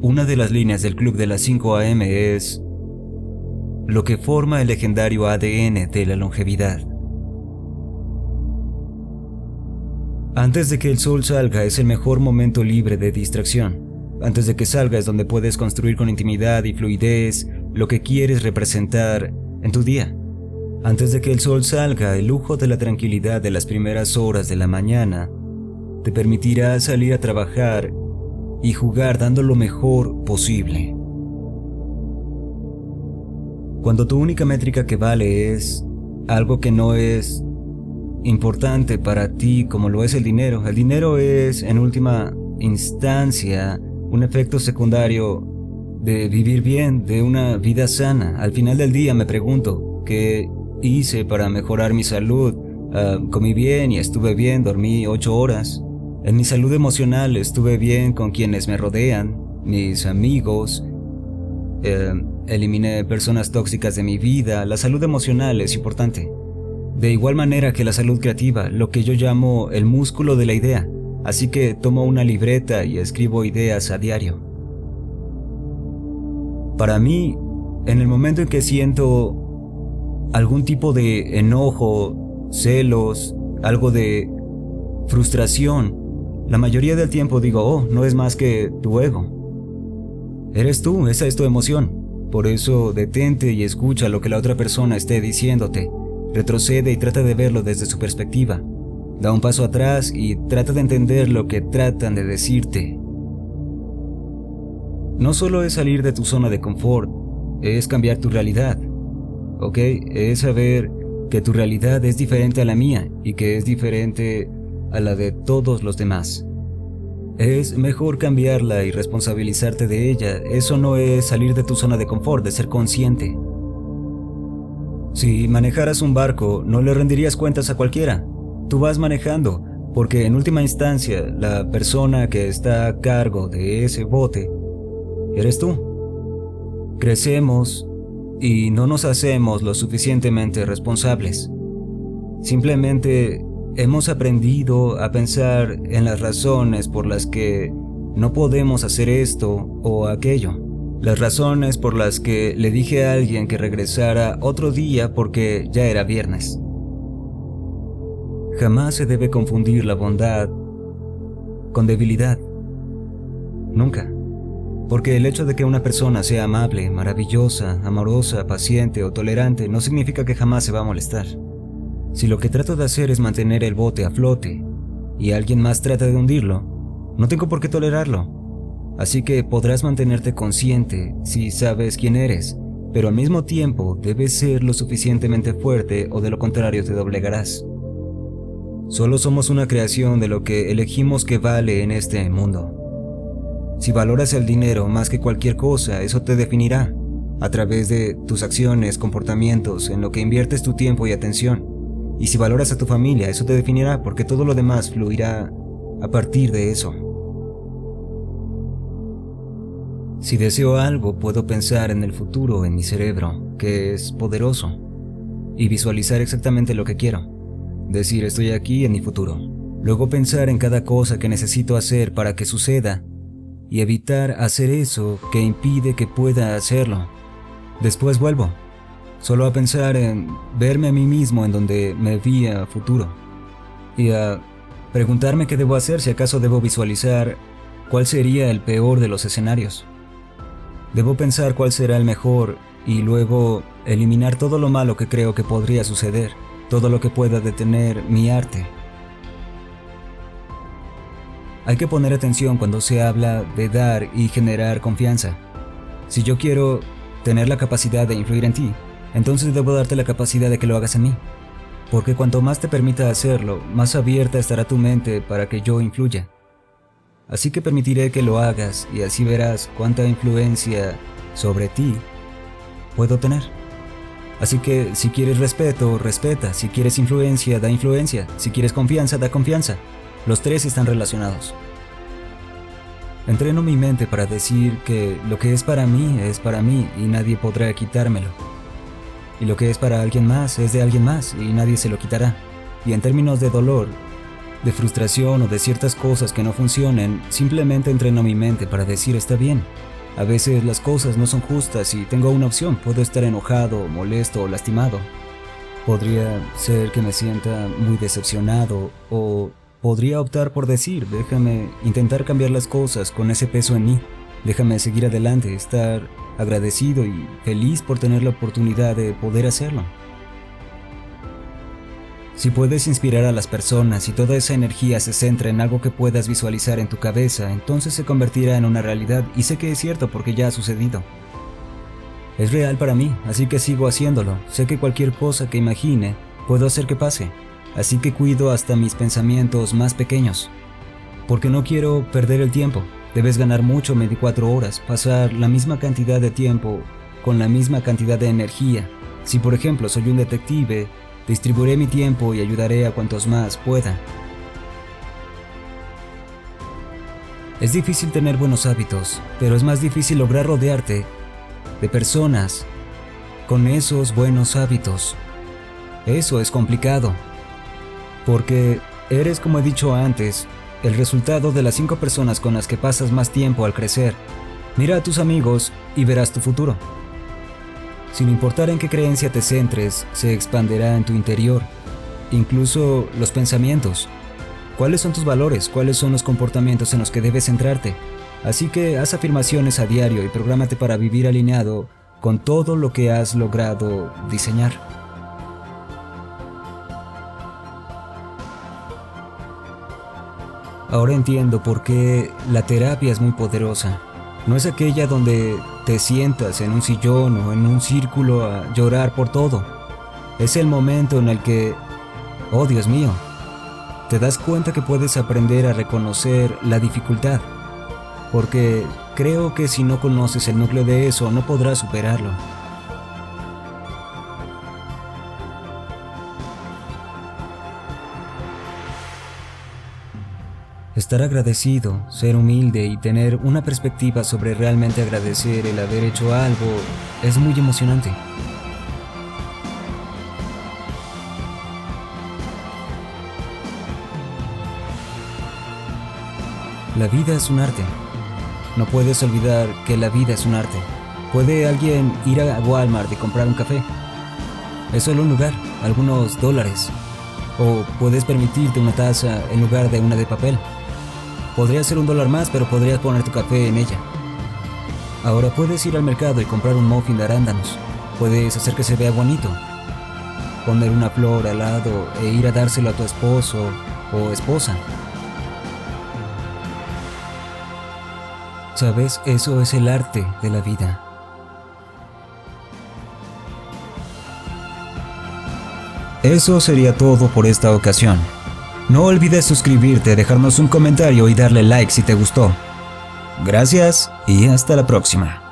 Una de las líneas del Club de las 5 AM es lo que forma el legendario ADN de la longevidad. Antes de que el sol salga es el mejor momento libre de distracción. Antes de que salga es donde puedes construir con intimidad y fluidez lo que quieres representar en tu día. Antes de que el sol salga, el lujo de la tranquilidad de las primeras horas de la mañana te permitirá salir a trabajar y jugar dando lo mejor posible. Cuando tu única métrica que vale es algo que no es importante para ti como lo es el dinero es en última instancia un efecto secundario de vivir bien, de una vida sana. Al final del día me pregunto, ¿qué hice para mejorar mi salud? Comí bien y estuve bien, dormí 8 horas. En mi salud emocional estuve bien con quienes me rodean, mis amigos. Eliminé personas tóxicas de mi vida. La salud emocional es importante. De igual manera que la salud creativa, lo que yo llamo el músculo de la idea. Así que tomo una libreta y escribo ideas a diario. Para mí, en el momento en que siento algún tipo de enojo, celos, algo de frustración, la mayoría del tiempo digo, no es más que tu ego. Eres tú, esa es tu emoción. Por eso detente y escucha lo que la otra persona esté diciéndote. Retrocede y trata de verlo desde su perspectiva. Da un paso atrás y trata de entender lo que tratan de decirte. No solo es salir de tu zona de confort, es cambiar tu realidad. ¿Ok? Es saber que tu realidad es diferente a la mía y que es diferente a la de todos los demás. Es mejor cambiarla y responsabilizarte de ella. Eso no es salir de tu zona de confort, de ser consciente. Si manejaras un barco, no le rendirías cuentas a cualquiera. Tú vas manejando, porque en última instancia, la persona que está a cargo de ese bote eres tú. Crecemos y no nos hacemos lo suficientemente responsables. Simplemente hemos aprendido a pensar en las razones por las que no podemos hacer esto o aquello. Las razones por las que le dije a alguien que regresara otro día porque ya era viernes. Jamás se debe confundir la bondad con debilidad. Nunca. Porque el hecho de que una persona sea amable, maravillosa, amorosa, paciente o tolerante no significa que jamás se va a molestar. Si lo que trato de hacer es mantener el bote a flote y alguien más trata de hundirlo, no tengo por qué tolerarlo. Así que podrás mantenerte consciente si sabes quién eres, pero al mismo tiempo debes ser lo suficientemente fuerte o de lo contrario te doblegarás. Solo somos una creación de lo que elegimos que vale en este mundo. Si valoras el dinero más que cualquier cosa, eso te definirá a través de tus acciones, comportamientos, en lo que inviertes tu tiempo y atención. Y si valoras a tu familia, eso te definirá porque todo lo demás fluirá a partir de eso. Si deseo algo, puedo pensar en el futuro en mi cerebro, que es poderoso, y visualizar exactamente lo que quiero. Decir, estoy aquí en mi futuro. Luego pensar en cada cosa que necesito hacer para que suceda, y evitar hacer eso que impide que pueda hacerlo. Después vuelvo, solo a pensar en verme a mí mismo en donde me vi a futuro, y a preguntarme qué debo hacer, si acaso debo visualizar cuál sería el peor de los escenarios. Debo pensar cuál será el mejor y luego eliminar todo lo malo que creo que podría suceder, todo lo que pueda detener mi arte. Hay que poner atención cuando se habla de dar y generar confianza. Si yo quiero tener la capacidad de influir en ti, entonces debo darte la capacidad de que lo hagas en mí. Porque cuanto más te permita hacerlo, más abierta estará tu mente para que yo influya. Así que permitiré que lo hagas y así verás cuánta influencia sobre ti puedo tener. Así que si quieres respeto, respeta. Si quieres influencia, da influencia. Si quieres confianza, da confianza. Los tres están relacionados. Entreno mi mente para decir que lo que es para mí y nadie podrá quitármelo. Y lo que es para alguien más es de alguien más y nadie se lo quitará. Y en términos de dolor, de frustración o de ciertas cosas que no funcionen, simplemente entreno mi mente para decir está bien, A veces las cosas no son justas y tengo una opción. Puedo estar enojado, molesto o lastimado. Podría ser que me sienta muy decepcionado o podría optar por decir, déjame intentar cambiar las cosas con ese peso en mí. Déjame seguir adelante, estar agradecido y feliz por tener la oportunidad de poder hacerlo. Si puedes inspirar a las personas y toda esa energía se centra en algo que puedas visualizar en tu cabeza, entonces se convertirá en una realidad y sé que es cierto porque ya ha sucedido. Es real para mí, así que sigo haciéndolo. Sé que cualquier cosa que imagine, puedo hacer que pase. Así que cuido hasta mis pensamientos más pequeños. Porque no quiero perder el tiempo. Debes ganar mucho 24 horas, pasar la misma cantidad de tiempo con la misma cantidad de energía. Si por ejemplo soy un detective, distribuiré mi tiempo y ayudaré a cuantos más pueda. Es difícil tener buenos hábitos, pero es más difícil lograr rodearte de personas con esos buenos hábitos. Eso es complicado, porque eres, como he dicho antes, el resultado de las 5 personas con las que pasas más tiempo al crecer. Mira a tus amigos y verás tu futuro. Sin importar en qué creencia te centres, se expandirá en tu interior, incluso los pensamientos. ¿Cuáles son tus valores? ¿Cuáles son los comportamientos en los que debes centrarte? Así que haz afirmaciones a diario y prográmate para vivir alineado con todo lo que has logrado diseñar. Ahora entiendo por qué la terapia es muy poderosa. No es aquella donde te sientas en un sillón o en un círculo a llorar por todo. Es el momento en el que, oh Dios mío, te das cuenta que puedes aprender a reconocer la dificultad. Porque creo que si no conoces el núcleo de eso, no podrás superarlo. Estar agradecido, ser humilde y tener una perspectiva sobre realmente agradecer el haber hecho algo es muy emocionante. La vida es un arte. No puedes olvidar que la vida es un arte. ¿Puede alguien ir a Walmart y comprar un café? Es solo un lugar, algunos dólares. O puedes permitirte una taza en lugar de una de papel. Podría ser $1 más, pero podrías poner tu café en ella. Ahora puedes ir al mercado y comprar un muffin de arándanos. Puedes hacer que se vea bonito. Poner una flor al lado e ir a dárselo a tu esposo o esposa. ¿Sabes? Eso es el arte de la vida. Eso sería todo por esta ocasión. No olvides suscribirte, dejarnos un comentario y darle like si te gustó. Gracias y hasta la próxima.